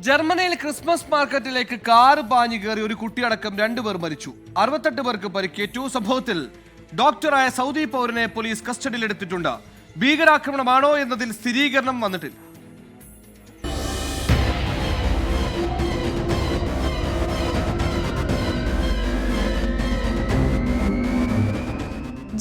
ജർമ്മനിയിൽ ക്രിസ്മസ് മാർക്കറ്റിലേക്ക് കാർ പാഞ്ഞു കയറി ഒരു കുട്ടിയടക്കം 2 പേർ മരിച്ചു. 68 പേർക്ക് പരിക്കേറ്റു. സംഭവത്തിൽ ഡോക്ടറായ സൗദി പൗരനെ പോലീസ് കസ്റ്റഡിയിലെടുത്തിട്ടുണ്ട്. ഭീകരാക്രമണമാണോ എന്നതിൽ സ്ഥിരീകരണം വന്നിട്ടില്ല.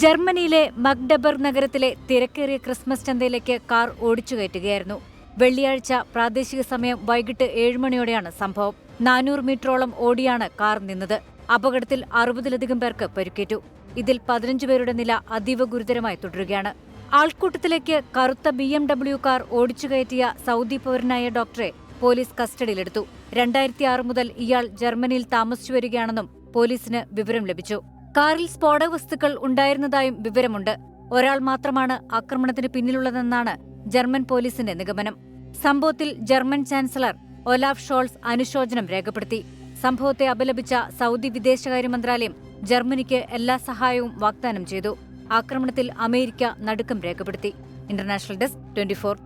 ജർമ്മനിയിലെ മഗ്ഡബർഗ് നഗരത്തിലെ തിരക്കേറിയ ക്രിസ്മസ് ചന്തയിലേക്ക് കാർ ഓടിച്ചുകയറ്റുകയായിരുന്നു. വെള്ളിയാഴ്ച പ്രാദേശിക സമയം വൈകിട്ട് 7 മണിയോടെയാണ് സംഭവം. 400 മീറ്ററോളം ഓടിയാണ് കാർ നിന്നത്. അപകടത്തിൽ 60-ലധികം പേർക്ക് പരിക്കേറ്റു. ഇതിൽ 15 പേരുടെ നില അതീവ ഗുരുതരമായി തുടരുകയാണ്. ആൾക്കൂട്ടത്തിലേക്ക് കറുത്ത BMW കാർ ഓടിച്ചുകയറ്റിയ സൗദി പൗരനായ ഡോക്ടറെ പോലീസ് കസ്റ്റഡിയിലെടുത്തു. 2006 മുതൽ ഇയാൾ ജർമ്മനിയിൽ താമസിച്ചു വരികയാണെന്നും പോലീസിന് വിവരം ലഭിച്ചു. കാറിൽ സ്ഫോടക വസ്തുക്കൾ ഉണ്ടായിരുന്നതായും വിവരമുണ്ട്. ഒരാൾ മാത്രമാണ് ആക്രമണത്തിന് പിന്നിലുള്ളതെന്നാണ് ജർമ്മൻ പോലീസിന്റെ നിഗമനം. സംഭവത്തിൽ ജർമ്മൻ ചാൻസലർ ഒലാഫ് ഷോൾസ് അനുശോചനം രേഖപ്പെടുത്തി. സംഭവത്തെ അപലപിച്ച സൗദി വിദേശകാര്യ മന്ത്രാലയം ജർമ്മനിക്ക് എല്ലാ സഹായവും വാഗ്ദാനം ചെയ്തു. ആക്രമണത്തിൽ അമേരിക്ക നടുക്കം രേഖപ്പെടുത്തി. International desk 24.